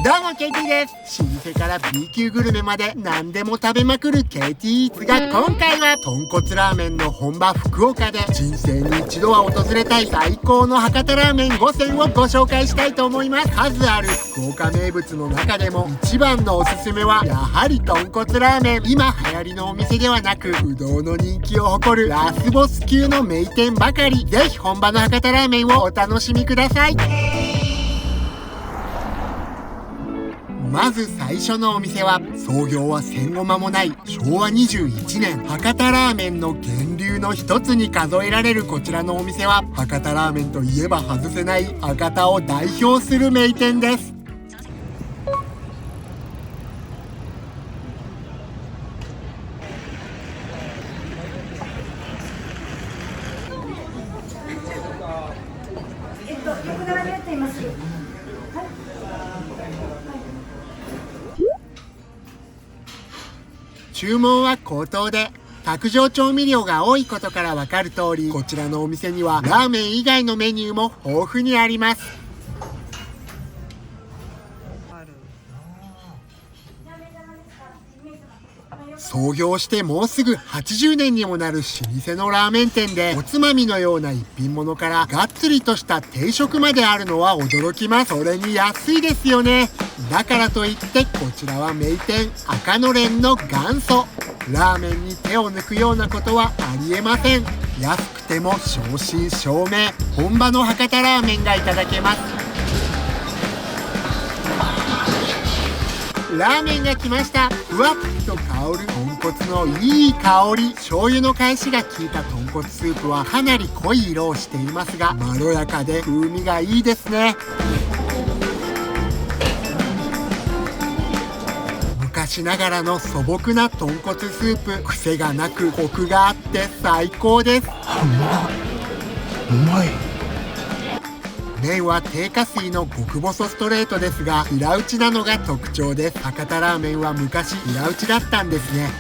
どうも KT です。老舗から B 級グルメまで何でも食べまくる KT イーツが今回は豚骨ラーメンの本場福岡で人生に一度は訪れたい最高の博多ラーメン5選をご紹介したいと思います。数ある福岡名物の中でも一番のおすすめはやはり豚骨ラーメン。今流行りのお店ではなく不動の人気を誇るラスボス級の名店ばかり。ぜひ本場の博多ラーメンをお楽しみください。まず最初のお店は創業は戦後間もない昭和21年博多ラーメンの源流の一つに数えられるこちらのお店は博多ラーメンといえば外せない博多を代表する名店です。横並びやっています。注文は口頭で卓上調味料が多いことからわかる通り、こちらのお店にはラーメン以外のメニューも豊富にあります。創業してもうすぐ80年にもなる老舗のラーメン店で、おつまみのような一品物からがっつりとした定食まであるのは驚きます。それに安いですよね。だからといってこちらは名店赤のれんの元祖。ラーメンに手を抜くようなことはありえません。安くても正真正銘本場の博多ラーメンがいただけます。ラーメンが来ました。ふわっと香る豚骨のいい香り。醤油の返しが効いた豚骨スープはかなり濃い色をしていますが、まろやかで風味がいいですね。昔ながらの素朴な豚骨スープ、癖がなくコクがあって最高です。うまい。麺は低加水の極細ストレートですが平打ちなのが特徴です。博多ラーメンは昔平打ちだったんですね。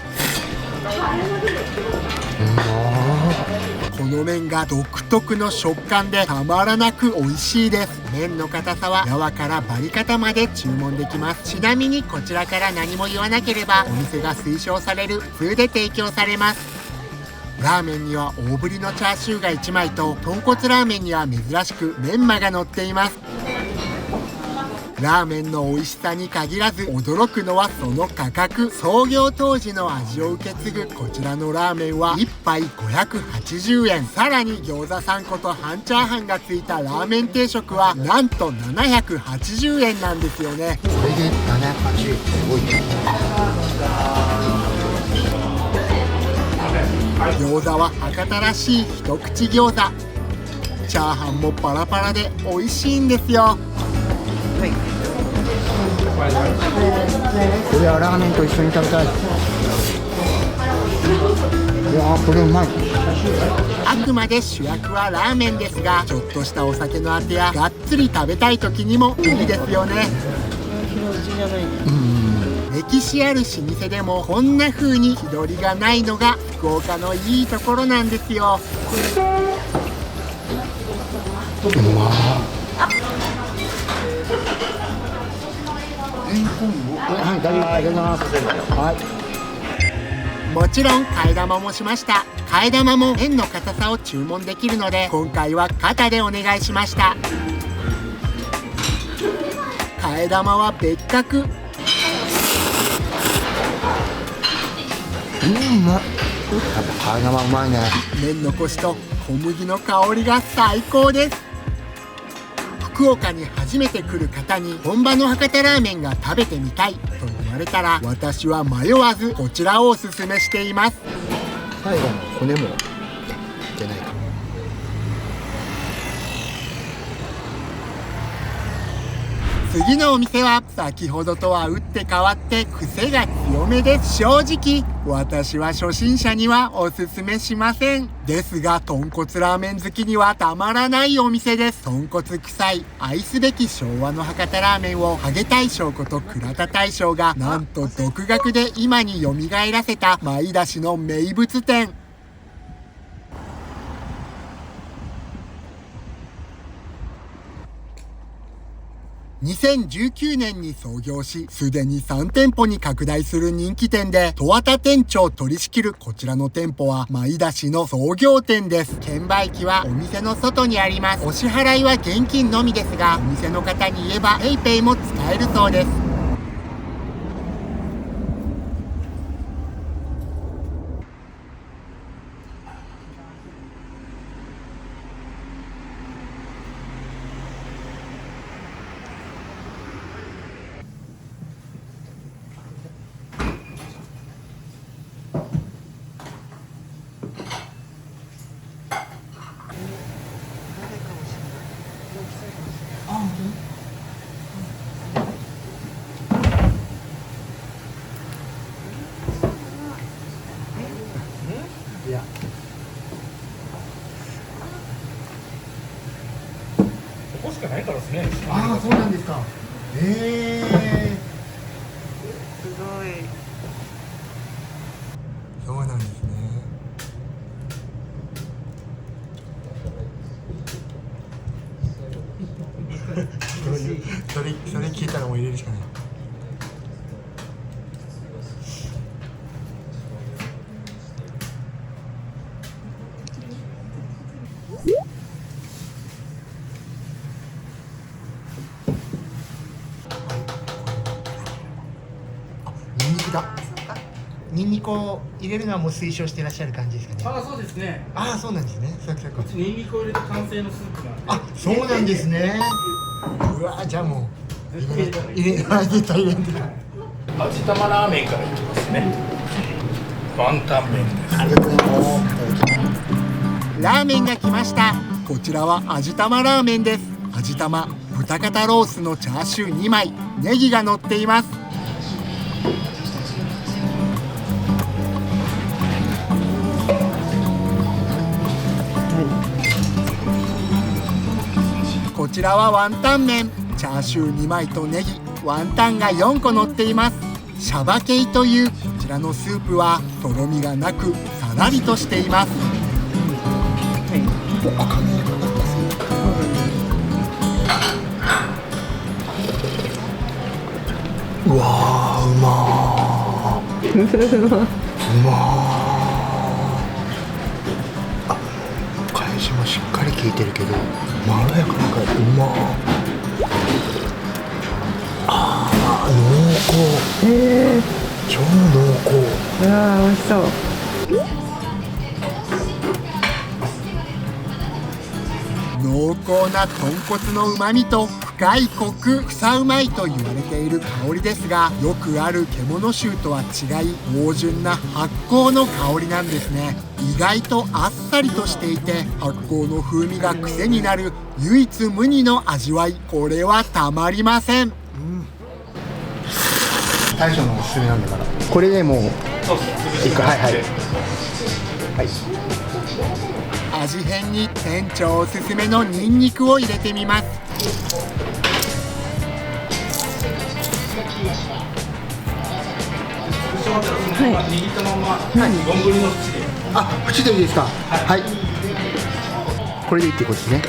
この麺が独特の食感でたまらなく美味しいです。麺の硬さはやわからバリカタまで注文できます。ちなみにこちらから何も言わなければお店が推奨される普通で提供されます。ラーメンには大ぶりのチャーシューが1枚と豚骨ラーメンには珍しくメンマが乗っています。ラーメンの美味しさに限らず驚くのはその価格。創業当時の味を受け継ぐこちらのラーメンは1杯580円。さらに餃子3個と半チャーハンがついたラーメン定食はなんと780円なんですよね。これで780円すごいね。餃子は博多らしい一口餃子。チャーハンもパラパラで美味しいんですよ。これはラーメンと一緒に食べたい。いやー、これうまい。あくまで主役はラーメンですが、ちょっとしたお酒のあてやがっつり食べたい時にもいいですよね。歴史ある老舗でもこんな風に気取りがないのが福岡のいいところなんですよ。うまはい、大丈夫ます。はい。もちろん替え玉もしました。替え玉も麺の硬さを注文できるので今回は肩でお願いしました。替え玉は別格。うまい。やっぱ替え玉うまいね。麺のコシと小麦の香りが最高です。福岡に初めて来る方に本場の博多ラーメンが食べてみたいと言われたら私は迷わずこちらをおすすめしています。最後の骨もいけないか。次のお店は先ほどとは打って変わって癖が強めです。正直私は初心者にはおすすめしません。ですが豚骨ラーメン好きにはたまらないお店です。豚骨臭い愛すべき昭和の博多ラーメンをハゲ大将こと倉田大将がなんと独学で今に蘇らせた舞出しの名物店。2019年に創業し、すでに3店舗に拡大する人気店で、十和田店長を取り仕切るこちらの店舗は、舞出しの創業店です。券売機はお店の外にあります。お支払いは現金のみですが、お店の方に言えば PayPay も使えるそうです。いや、ここしかないからですね。ああ、そうなんですか。すごい。そうなんですね。それ聞いたらもう入れるしかない。ニンニクだ。ニンニクを入れるのはもう推奨していらっしゃる感じですかね。ああ、そうですね。ああ、そうなんですね。サクサク。うちニンニクを入れて完成のスープなんで。あ、そうなんですね。うわー、じゃあもう入れた入れた。味玉ラーメンからいきますね。ワンタン麺です。ありがとうございます。ラーメンが来ました。こちらは味玉ラーメンです。味玉、豚肩ロースのチャーシュー2枚、ネギが乗っています。こちらはワンタン麺、チャーシュー2枚とネギ、ワンタンが4個乗っています。シャバケイというこちらのスープはとろみがなくさらりとしています。うわー、うまーうまー。あ、返しもしっかり効いてるけどまろやかなからうまー。あー、濃厚。超濃厚。うわー、美味しそう。濃厚な豚骨の旨味と深いコク、草うまいと言われている香りですが、よくある獣臭とは違い、芳醇な発酵の香りなんですね。意外とあっさりとしていて、発酵の風味が癖になる唯一無二の味わい。これはたまりません。大将のおすすめなんだから、これでもうそうですね。はいはいはい。味変に店長おすすめのニンニクを入れてみます。はい。握ったまま、丼の縁で。あ、縁でいいですか。はい。これでいいってことですね。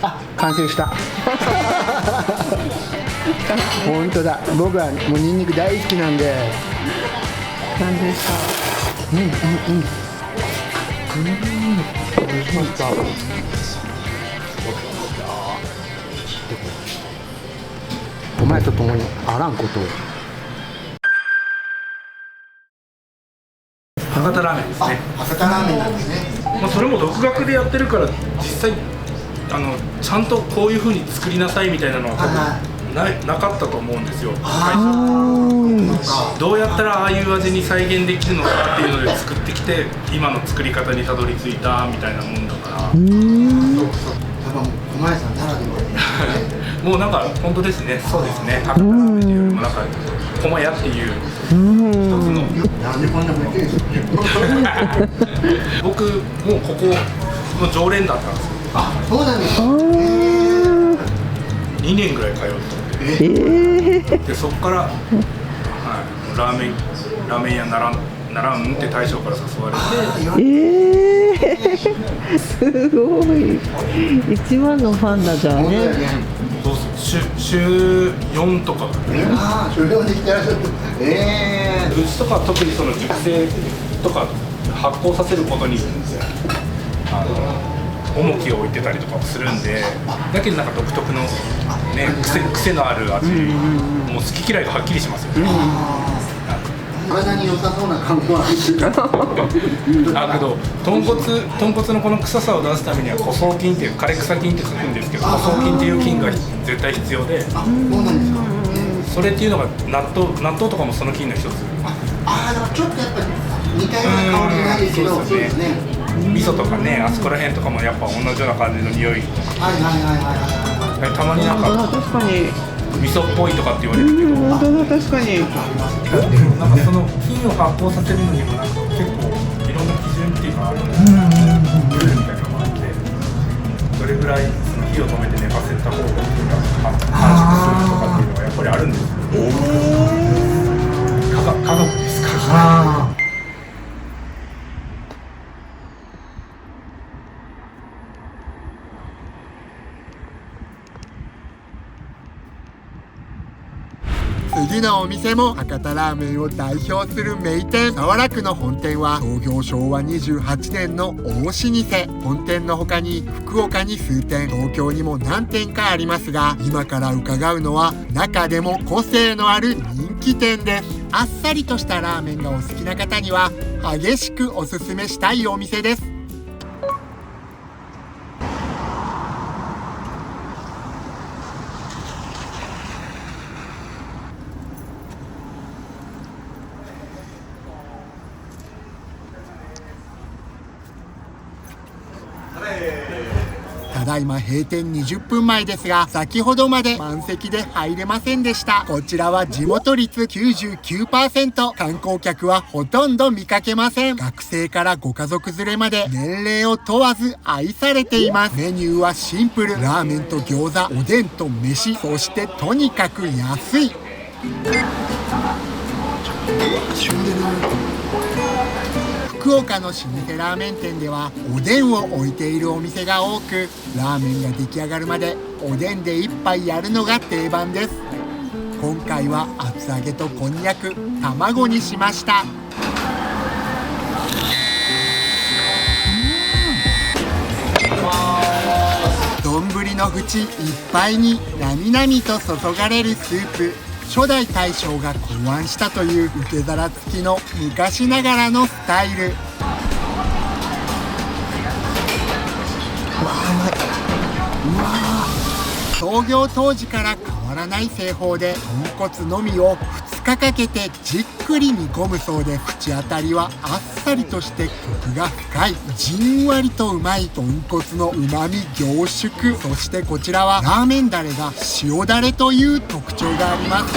あ、完成した。本当だ。僕はもうニンニク大好きなんで。完成した。美味しかった。お前と共にあらんことを。博多ラーメンですね。博多ラーメンなんですね。まあそれも独学でやってるから実際ちゃんとこういう風に作りなさいみたいなのは多分なかったと思うんですよ。どうやったらああいう味に再現できるのかっていうので作ってきて今の作り方にたどり着いたみたいなもんだから。小前さんならではもうなんか本当ですね。そうですね。博多ラーメンっていうよりもなんか駒屋っていう一つの。なんでこんなこと言うんですか。僕もうここの常連だったんですよ。あ、そうなんですか。2年ぐらい通ってでそこから、はい、ラーメン屋ならんって大将から誘われて、すごい。一番のファンだじゃんね。どうする週4とか、ああ、それをできてらっしゃる。うちとか特にその熟成とか発酵させることに重きを置いてたりとかするんで、だけどなんか独特の、ね、癖のある味、もう好き嫌いがはっきりしますよね。体に良さそうな感じはあるけど豚骨のこの臭さを出すためには古草菌っていう枯れ草菌ってつくんですけど、古草菌っていう菌が絶対必要で、そうなんですか。それっていうのが納豆とかもその菌の一つ。でもちょっとやっぱり似たような香りじゃないですけど、そうですね。味噌とかね、あそこら辺とかもやっぱ同じような感じの匂い。たまになんか確かに。味噌っぽいとかって言われるけど、本当だ、確かに。なんかその菌を発酵させるのにもなんか結構いろんな基準っていうのがあるんですよ。ルールみたいなのがあって、どれぐらいその火を止めて寝かせた方が繁殖するとかっていうのがやっぱりあるんですよ。科学ですから。次のお店も博多ラーメンを代表する名店、早良区の本店は創業昭和28年の大老舗。本店の他に福岡に数店、東京にも何店かありますが、今から伺うのは中でも個性のある人気店です。あっさりとしたラーメンがお好きな方には激しくおすすめしたいお店です。ただいま閉店20分前ですが、先ほどまで満席で入れませんでした。こちらは地元率 99%、観光客はほとんど見かけません。学生からご家族連れまで年齢を問わず愛されています。メニューはシンプル。ラーメンと餃子、おでんと飯、そしてとにかく安い。福岡の老舗ラーメン店ではおでんを置いているお店が多く、ラーメンが出来上がるまでおでんで一杯やるのが定番です。今回は厚揚げとこんにゃく、卵にしました。丼の縁いっぱいになみなみと注がれるスープ。初代大将が考案したという受け皿付きの昔ながらのスタイル。創業当時から変わらない製法で豚骨のみを2日かけてじっくり煮込むそうで、口当たりはあっさりとしてコクが深い、じんわりとうまい豚骨のうまみ凝縮。そしてこちらはラーメンだれが塩だれという特徴があります。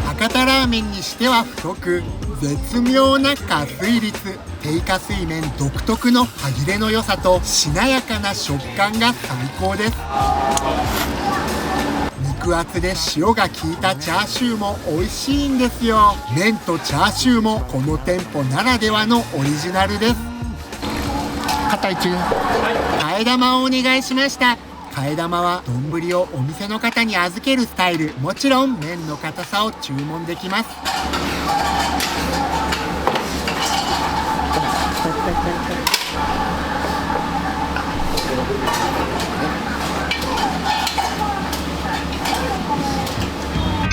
博多ラーメンにしては太く、絶妙な加水率、低加水麺独特の歯切れの良さとしなやかな食感が最高です。肉厚で塩が効いたチャーシューも美味しいんですよ。麺とチャーシューもこの店舗ならではのオリジナルです。硬い中。替え玉をお願いしました。替え玉は丼をお店の方に預けるスタイル。もちろん麺の硬さを注文できます。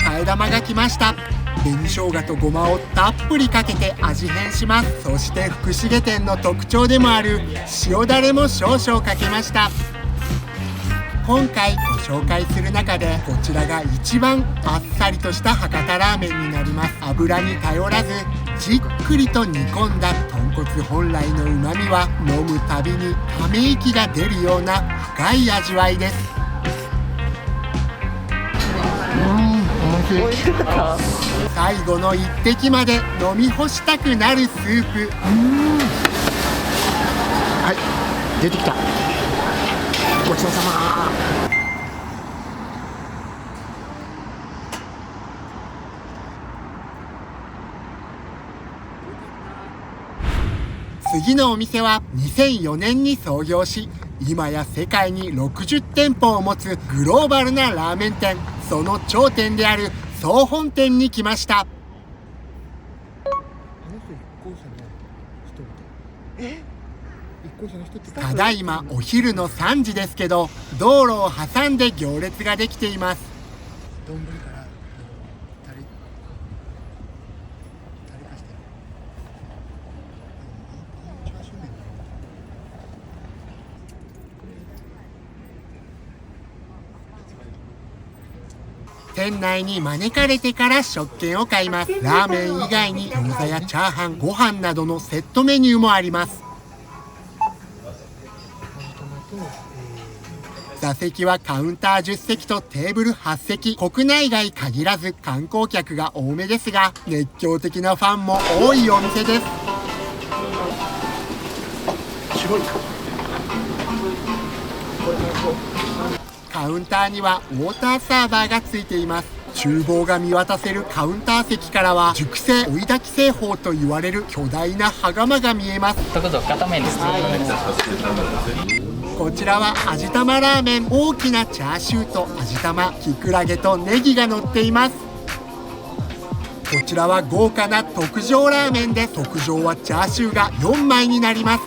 替え玉が来ました。紅生姜とごまをたっぷりかけて味変します。そして福重店の特徴でもある塩だれも少々かけました。今回ご紹介する中でこちらが一番あっさりとした博多ラーメンになります。油に頼らずじっくりと煮込んだ豚骨本来の旨味は飲むたびにため息が出るような深い味わいです。美味しかった。最後の一滴まで飲み干したくなるスープ。はい、出てきた。ごちそうさま。次のお店は2004年に創業し、今や世界に60店舗を持つグローバルなラーメン店、その頂点である総本店に来ました。ただいまお昼の3時ですけど、道路を挟んで行列ができています。店内に招かれてから食券を買います。ラーメン以外に餃子やチャーハン、ご飯などのセットメニューもあります。座席はカウンター10席とテーブル8席。国内外限らず観光客が多めですが、熱狂的なファンも多いお店です。カウンターにはウォーターサーバーがついています。厨房が見渡せるカウンター席からは熟成追い焚き製法と言われる巨大な羽釜が見えます。こちらは味玉ラーメン。大きなチャーシューと味玉、きくらげとネギが乗っています。こちらは豪華な特上ラーメンで、特上はチャーシューが4枚になります。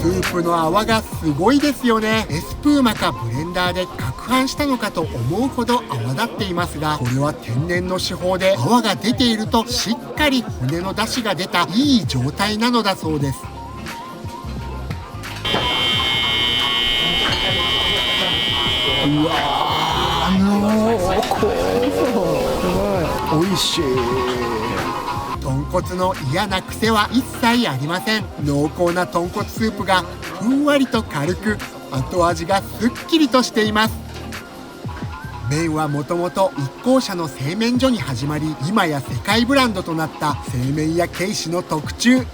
スープの泡がすごいですよね。エスプーマかブレンダーで攪拌したのかと思うほど泡立っていますが、これは天然の手法で泡が出ているとしっかり骨の出汁が出たいい状態なのだそうです。うわー、美味しい。豚骨の嫌な癖は一切ありません。濃厚な豚骨スープがふんわりと軽く、後味がすっきりとしています。麺はもともと一向社の製麺所に始まり、今や世界ブランドとなった製麺屋慶志の特注。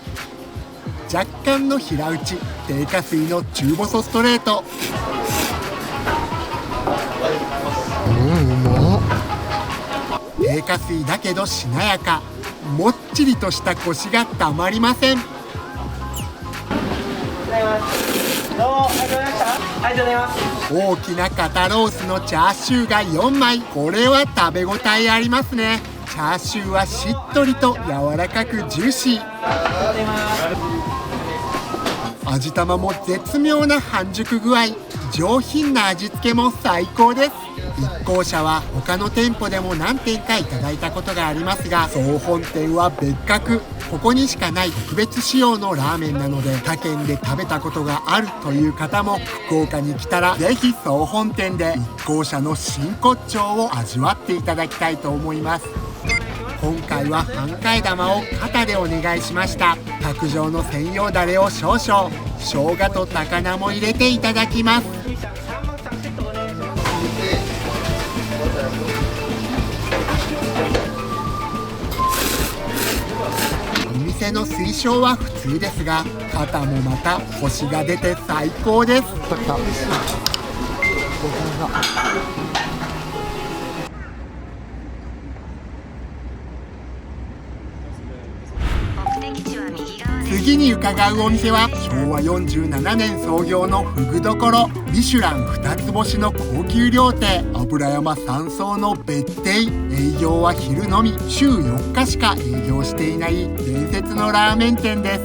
若干の平打ち、低加水の中細ストレート。低加水だけどしなやか、もっちりとしたコシがたまりません。大きな肩ロースのチャーシューが4枚。これは食べ応えありますね。チャーシューはしっとりと柔らかくジューシー。味玉も絶妙な半熟具合。上品な味付けも最高です。一向社は他の店舗でも何店かいただいたことがありますが、総本店は別格。ここにしかない特別仕様のラーメンなので、他県で食べたことがあるという方も福岡に来たらぜひ総本店で一向社の真骨頂を味わっていただきたいと思います。今回は半替玉を肩でお願いしました。卓上の専用だれを少々、生姜と高菜も入れていただきます。お店の推奨は普通ですが、肩もまたコシが出て最高です。次に伺うお店は昭和47年創業のふぐどころ。ミシュラン2つ星の高級料亭、油山山荘の別邸。営業は昼のみ、週4日しか営業していない伝説のラーメン店です。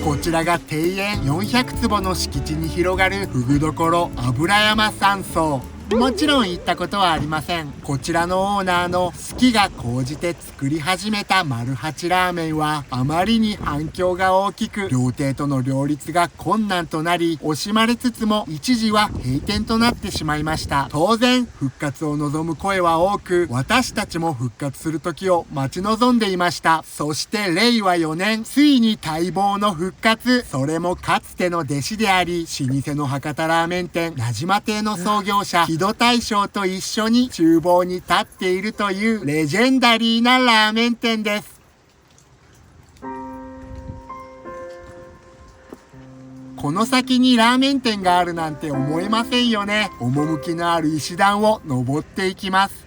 こちらが庭園400坪の敷地に広がるふぐどころ油山山荘。もちろん行ったことはありません。こちらのオーナーの好きが高じて作り始めた丸八ラーメンはあまりに反響が大きく、料亭との両立が困難となり、惜しまれつつも一時は閉店となってしまいました。当然復活を望む声は多く、私たちも復活する時を待ち望んでいました。そして令和4年、ついに待望の復活。それもかつての弟子であり、老舗の博多ラーメン店名島亭の創業者木戸大将と一緒に厨房に立っているというレジェンダリーなラーメン店です。この先にラーメン店があるなんて思えませんよね。趣のある石段を登っていきます。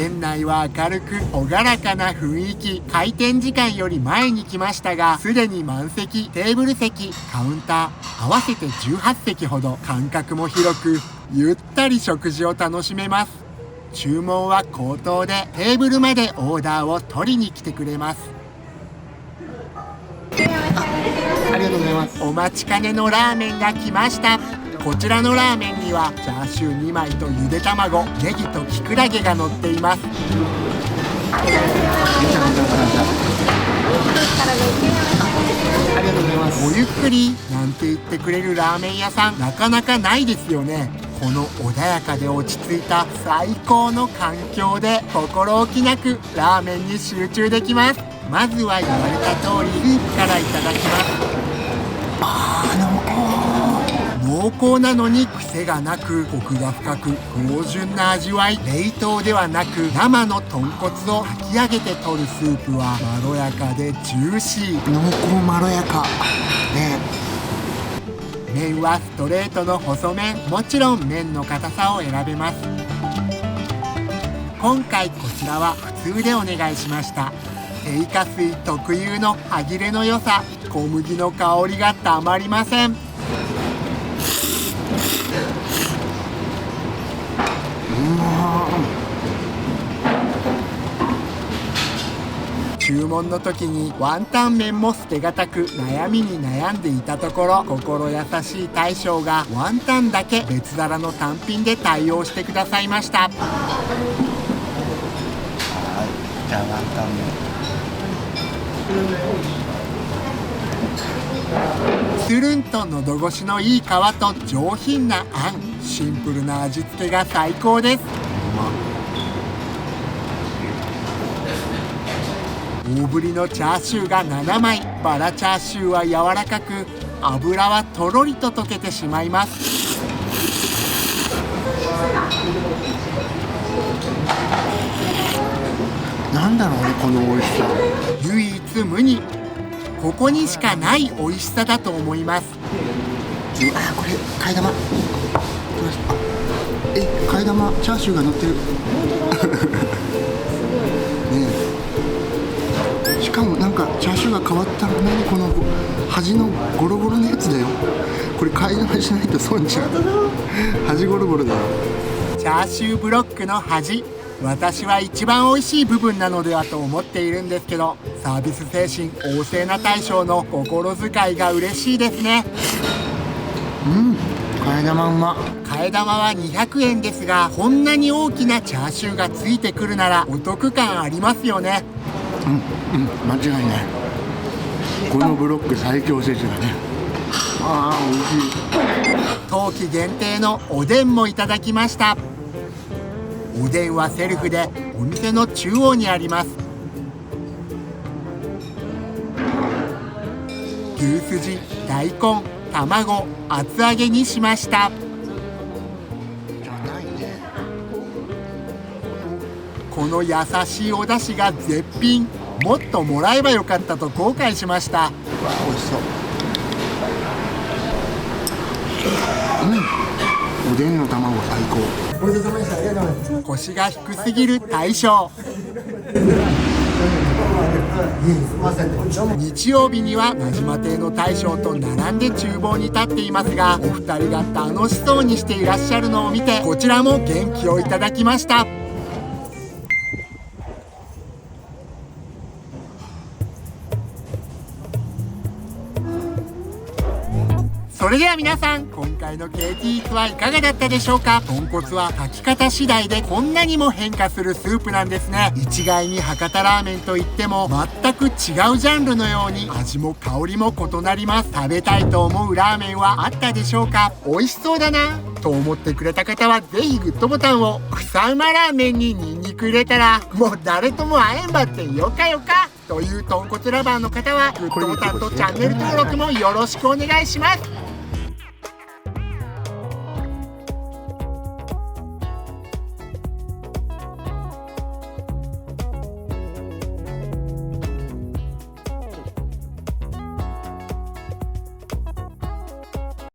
店内は明るく朗らかな雰囲気。開店時間より前に来ましたが、すでに満席。テーブル席、カウンター合わせて18席ほど。間隔も広くゆったり食事を楽しめます。注文は口頭でテーブルまでオーダーを取りに来てくれます。ありがとうございます。お待ちかねのラーメンが来ました。こちらのラーメンにはチャーシュー2枚とゆで卵、ネギとキクラゲが乗っています。ありがとうございます。ごゆっくりなんて言ってくれるラーメン屋さん、なかなかないですよね。この穏やかで落ち着いた最高の環境で心置きなくラーメンに集中できます。まずは言われた通りスープからいただきます。濃厚なのに癖がなく、コクが深く芳醇な味わい。冷凍ではなく生の豚骨を炊き上げて取るスープはまろやかでジューシー。濃厚まろやかね。麺はストレートの細麺。もちろん麺の硬さを選べます。今回こちらは普通でお願いしました。低加水特有の歯切れの良さ、小麦の香りがたまりません。注文の時にワンタン麺も捨てがたく悩みに悩んでいたところ、心優しい大将がワンタンだけ別皿の単品で対応してくださいました。じゃあワンタンつるんと喉越しのいい皮と上品なあん、シンプルな味付けが最高です。大ぶりのチャーシューが7枚。バラチャーシューは柔らかく、油はとろりと溶けてしまいます。なんだろうね、この美味しさ。唯一無二、ここにしかない美味しさだと思います。あ、これ替え玉。替え玉チャーシューが乗ってる。ねえ。しかもなんかチャーシューが変わったの。何この端のゴロゴロのやつだよ。これ替え玉しないと損じゃん。端ゴロゴロだよ。チャーシューブロックの端、私は一番美味しい部分なのではと思っているんですけど、サービス精神旺盛な大将の心遣いが嬉しいですね。替え玉うま。替え玉は200円ですが、こんなに大きなチャーシューがついてくるならお得感ありますよね。間違いない。このブロック最強説だね。ああ、美味しい。冬季限定のおでんもいただきました。おでんはセルフでお店の中央にあります。牛すじ、大根、卵、厚揚げにしました。じゃないね。この優しいお出汁が絶品。もっともらえばよかったと後悔しました。美味しそう。おでんの卵最高。ごちそうさまでした。ありがとうございます。腰が低すぎる大将。日曜日には名島亭の大将と並んで厨房に立っていますが、お二人が楽しそうにしていらっしゃるのを見て、こちらも元気をいただきました。それでは皆さん、今回の KT イーツはいかがだったでしょうか。豚骨は炊き方次第でこんなにも変化するスープなんですね。一概に博多ラーメンといっても全く違うジャンルのように味も香りも異なります。食べたいと思うラーメンはあったでしょうか。美味しそうだなと思ってくれた方はぜひグッドボタンを。草うまラーメンにニンニク入れたらもう誰とも会えんばってよかよかという豚骨ラバーの方はグッドボタンとチャンネル登録もよろしくお願いします。